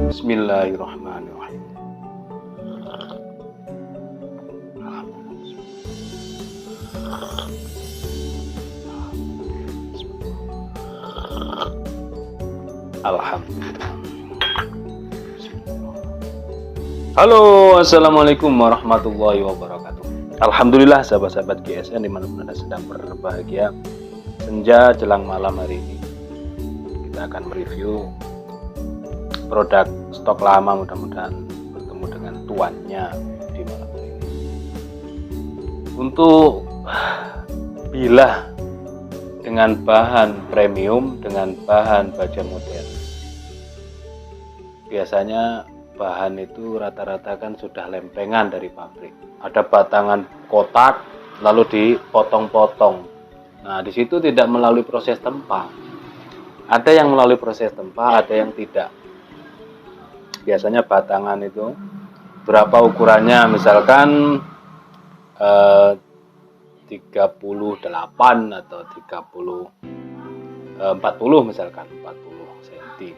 Bismillahirrahmanirrahim. Alhamdulillah. Halo, assalamualaikum warahmatullahi wabarakatuh. Alhamdulillah sahabat-sahabat GSN dimanapun Anda sedang berbahagia. Senja jelang malam hari ini kita akan mereview produk stok lama, mudah-mudahan bertemu dengan tuannya di malam hari ini. Untuk bilah dengan bahan premium, dengan bahan baja modern, biasanya bahan itu rata-rata kan sudah lempengan dari pabrik. Ada batangan kotak lalu dipotong-potong. Nah, di situ tidak melalui proses tempa. Ada yang melalui proses tempa, ada yang tidak. Biasanya batangan itu berapa ukurannya, misalkan 38 atau 40 misalkan 40 cm.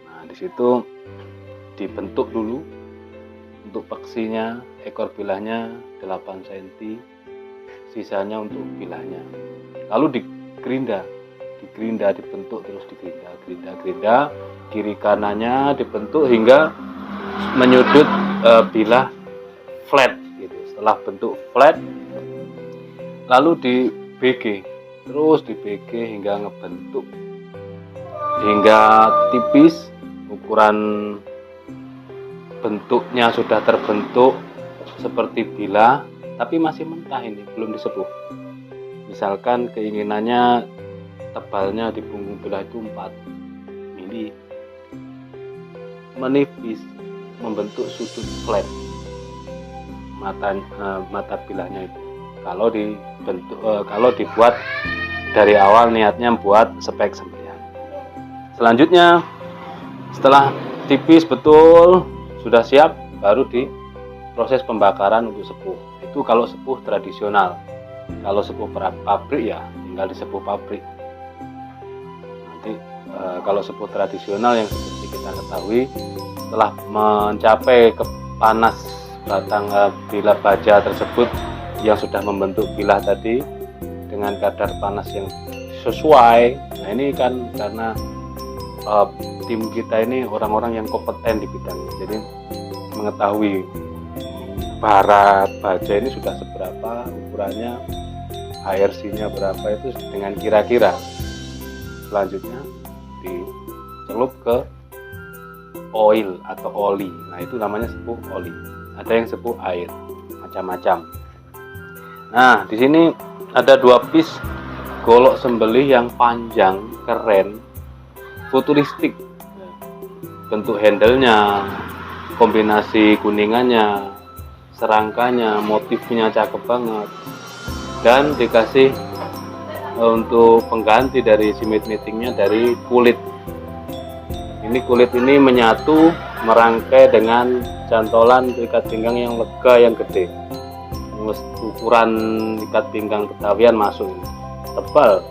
Nah, di situ dibentuk dulu untuk peksinya, ekor bilahnya 8 cm, sisanya untuk bilahnya. Lalu digerinda, dibentuk terus digerinda, kiri kanannya dibentuk hingga menyudut bilah flat gitu. Setelah bentuk flat, lalu di BG, terus di BG hingga ngebentuk hingga tipis, ukuran bentuknya sudah terbentuk seperti bilah tapi masih mentah, ini belum disepuh. Misalkan keinginannya tebalnya di punggung bilah itu 4 mili, menipis, membentuk sudut flat mata bilahnya itu. Kalau dibuat dari awal niatnya buat spek sembelihan. Selanjutnya setelah tipis betul sudah siap, baru di proses pembakaran untuk sepuh. Itu kalau sepuh tradisional. Kalau sepuh pabrik ya tinggal disepuh pabrik. Nanti kalau sepuh tradisional yang seperti kita ketahui, setelah mencapai ke panas batang bilah baja tersebut yang sudah membentuk bilah tadi dengan kadar panas yang sesuai. Nah, ini kan karena tim kita ini orang-orang yang kompeten di bidangnya, jadi mengetahui bara baja ini sudah seberapa ukurannya, HRC-nya berapa, itu dengan kira-kira. Selanjutnya dicelup ke oil atau oli. Nah, itu namanya sepuh oli. Ada yang sepuh air, macam-macam. Nah, di sini ada 2 piece golok sembelih yang panjang, keren, futuristik. bentuk handle-nya, kombinasi kuningannya, serangkanya, motifnya cakep banget. Dan dikasih untuk pengganti dari si meetingnya dari kulit. Ini kulit ini menyatu merangkai dengan cantolan ikat pinggang yang lega yang gede. Ukuran ikat pinggang Betawian masuk ini, tebal,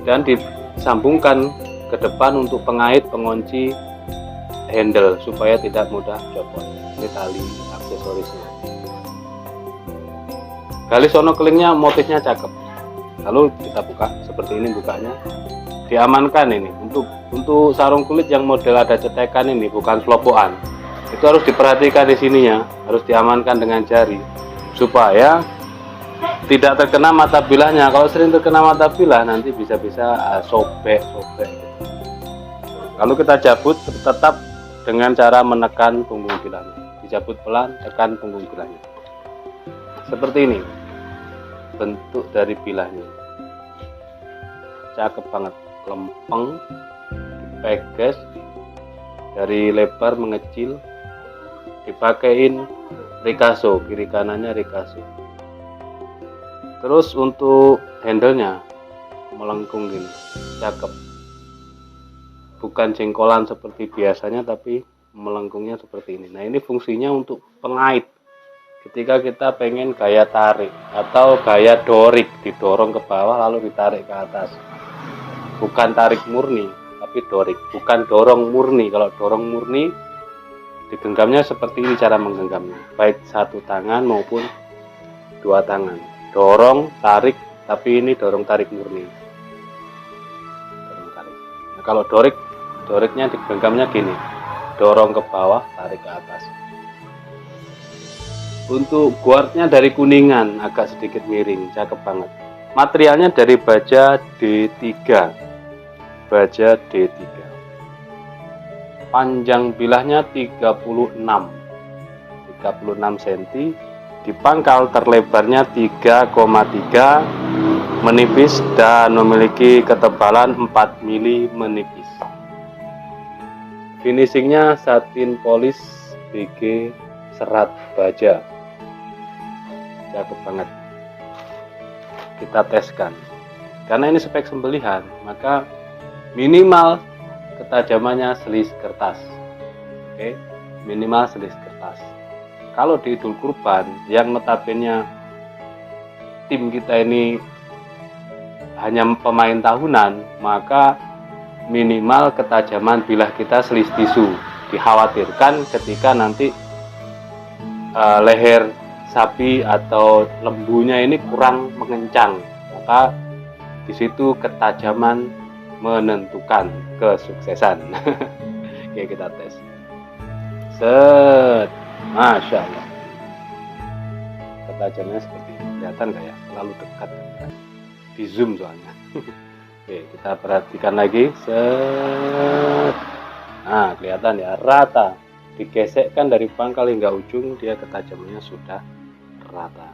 dan disambungkan ke depan untuk pengait pengunci handle supaya tidak mudah copot. Ini tali aksesorisnya. Galis sono kelingnya motifnya cakep. Lalu kita buka seperti ini, bukanya diamankan ini untuk sarung kulit yang model ada cetekan ini, bukan selopokan. Itu harus diperhatikan di sininya, harus diamankan dengan jari supaya tidak terkena mata bilahnya. Kalau sering terkena mata bilah nanti bisa-bisa sobek gitu. Lalu kita cabut tetap dengan cara menekan punggung bilahnya. Dicabut pelan, tekan punggung bilahnya. Seperti ini bentuk dari bilahnya. Cakep banget, lempeng, dipeges dari lebar mengecil, dipakein rikaso, kiri kanannya rikaso. Terus untuk handle-nya melengkung gini, cakep. Bukan jengkolan seperti biasanya, tapi melengkungnya seperti ini. Nah, ini fungsinya untuk pengait. Ketika kita pengen gaya tarik atau gaya dorik, didorong ke bawah lalu ditarik ke atas. Bukan tarik murni, tapi dorik. Bukan dorong murni. Kalau dorong murni, digenggamnya seperti ini cara menggenggamnya. Baik satu tangan maupun dua tangan. Dorong, tarik, tapi ini dorong tarik murni. Dorong tarik. Nah, kalau doriknya digenggamnya gini. Dorong ke bawah, tarik ke atas. Untuk guardnya dari kuningan, agak sedikit miring, cakep banget. Materialnya dari baja D3. Baja D3. Panjang bilahnya 36 cm. Di pangkal terlebarnya 3,3, menipis dan memiliki ketebalan 4 mm menipis. Finishingnya satin polis BG serat baja. Cakep banget. Kita teskan. Karena ini spek sembelihan, maka minimal ketajamannya selis kertas. Oke, minimal selis kertas. Kalau di Idul Kurban yang notabene tim kita ini hanya pemain tahunan, maka minimal ketajaman bilah kita selis tisu. Dikhawatirkan ketika nanti leher sapi atau lembunya ini kurang mengencang, maka di situ ketajaman menentukan kesuksesan. Oke, kita tes. Set, masya Allah. Ketajamannya seperti ini. Kelihatan nggak ya? Terlalu dekat. Di zoom soalnya. Oke, kita perhatikan lagi. Set. Nah, kelihatan ya, rata. Digesekkan dari pangkal hingga ujung, dia ketajamannya sudah rata.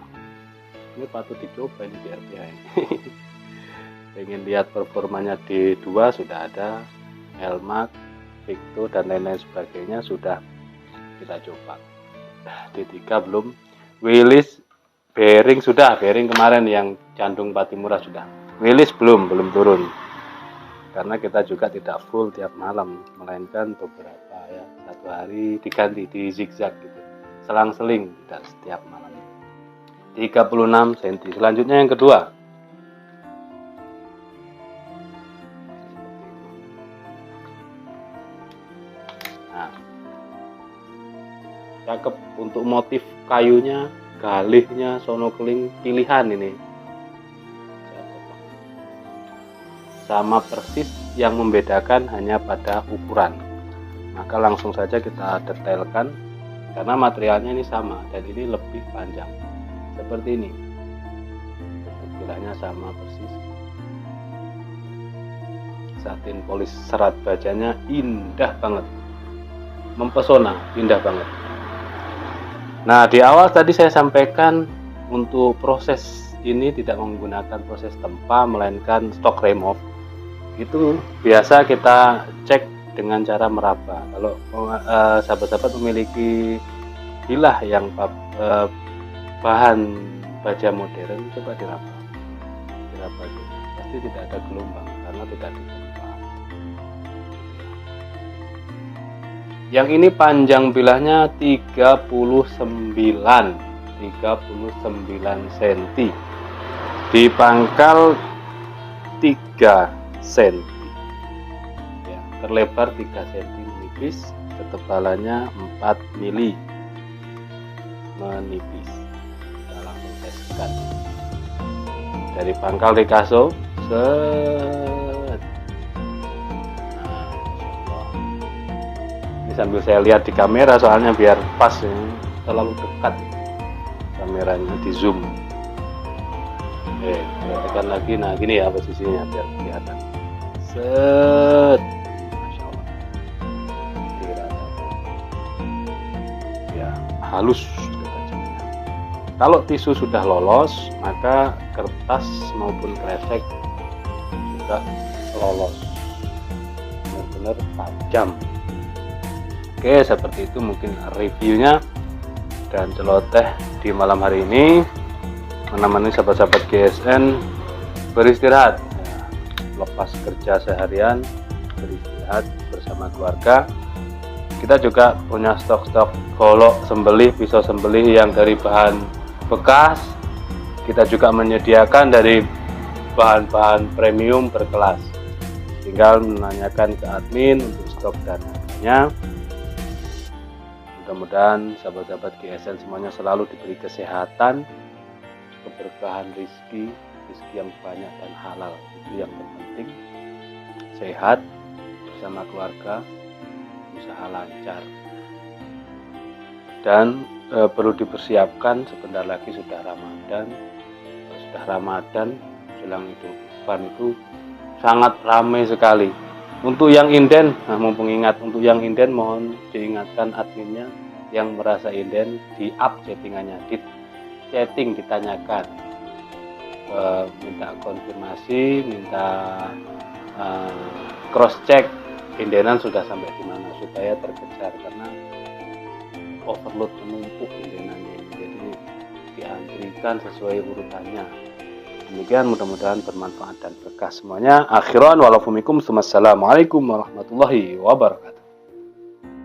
Ini patut dicoba ini di RPH ini. Pengen lihat performanya D2 sudah ada, Elmax, Victo dan lain-lain sebagainya sudah kita coba. D3 belum. Willis bearing sudah, bearing kemarin yang Candung Patimura sudah. Willis belum turun. Karena kita juga tidak full tiap malam, melainkan beberapa ya, satu hari diganti di zigzag gitu, selang-seling, tidak setiap malam. 36 cm. Selanjutnya yang kedua. Nah, cakep. Untuk motif kayunya, galihnya, sono keling pilihan ini. Sama persis, yang membedakan hanya pada ukuran. Maka langsung saja kita detailkan karena materialnya ini sama dan ini lebih panjang. Seperti ini. Bilahnya sama persis. Satin polis serat bajanya indah banget. Mempesona, indah banget. Nah, di awal tadi saya sampaikan untuk proses ini tidak menggunakan proses tempa melainkan stock remove. Itu biasa kita cek dengan cara meraba. Kalau sahabat-sahabat memiliki bilah yang bahan baja modern, coba diraba gitu. Pasti tidak ada gelombang karena tidak dipompa. Yang ini panjang bilahnya 39 cm, di pangkal 3 cm ya, terlebar 3 cm menipis, ketebalannya 4 mili menipis. Kita langsung teskan dari pangkal di kaso. Ini sambil saya lihat di kamera soalnya biar pas ya. Terlalu dekat kameranya, di zoom. Tekan lagi. Nah gini ya posisinya biar kelihatan. Masya Allah, ya halus. Kalau tisu sudah lolos, maka kertas maupun kresek juga lolos, benar-benar tajam. Oke, seperti itu mungkin reviewnya dan celoteh di malam hari ini, menemani sahabat-sahabat GSN beristirahat ya, lepas kerja seharian, beristirahat bersama keluarga. Kita juga punya stok-stok golok sembelih, pisau sembelih yang dari bahan bekas. Kita juga menyediakan dari bahan-bahan premium berkelas. Tinggal menanyakan ke admin untuk stok dan harganya. Mudah-mudahan sahabat-sahabat GSN semuanya selalu diberi kesehatan, keberkahan rezeki yang banyak dan halal. Itu yang terpenting. Sehat bersama keluarga, usaha lancar. Dan perlu dipersiapkan, sebentar lagi sudah Ramadan, jelang Idul Kurban itu sangat ramai sekali. Untuk yang inden, mumpung ingat, untuk yang inden mohon diingatkan adminnya yang merasa inden, di up chattingannya, di chatting ditanyakan, minta konfirmasi, minta cross check indenan sudah sampai di mana supaya terkejar, karena overload menumpuk indenannya, jadi diantrikan sesuai urutannya. Demikian, mudah-mudahan bermanfaat dan berkah semuanya. Akhiran walafumikum, assalamualaikum warahmatullahi wabarakatuh.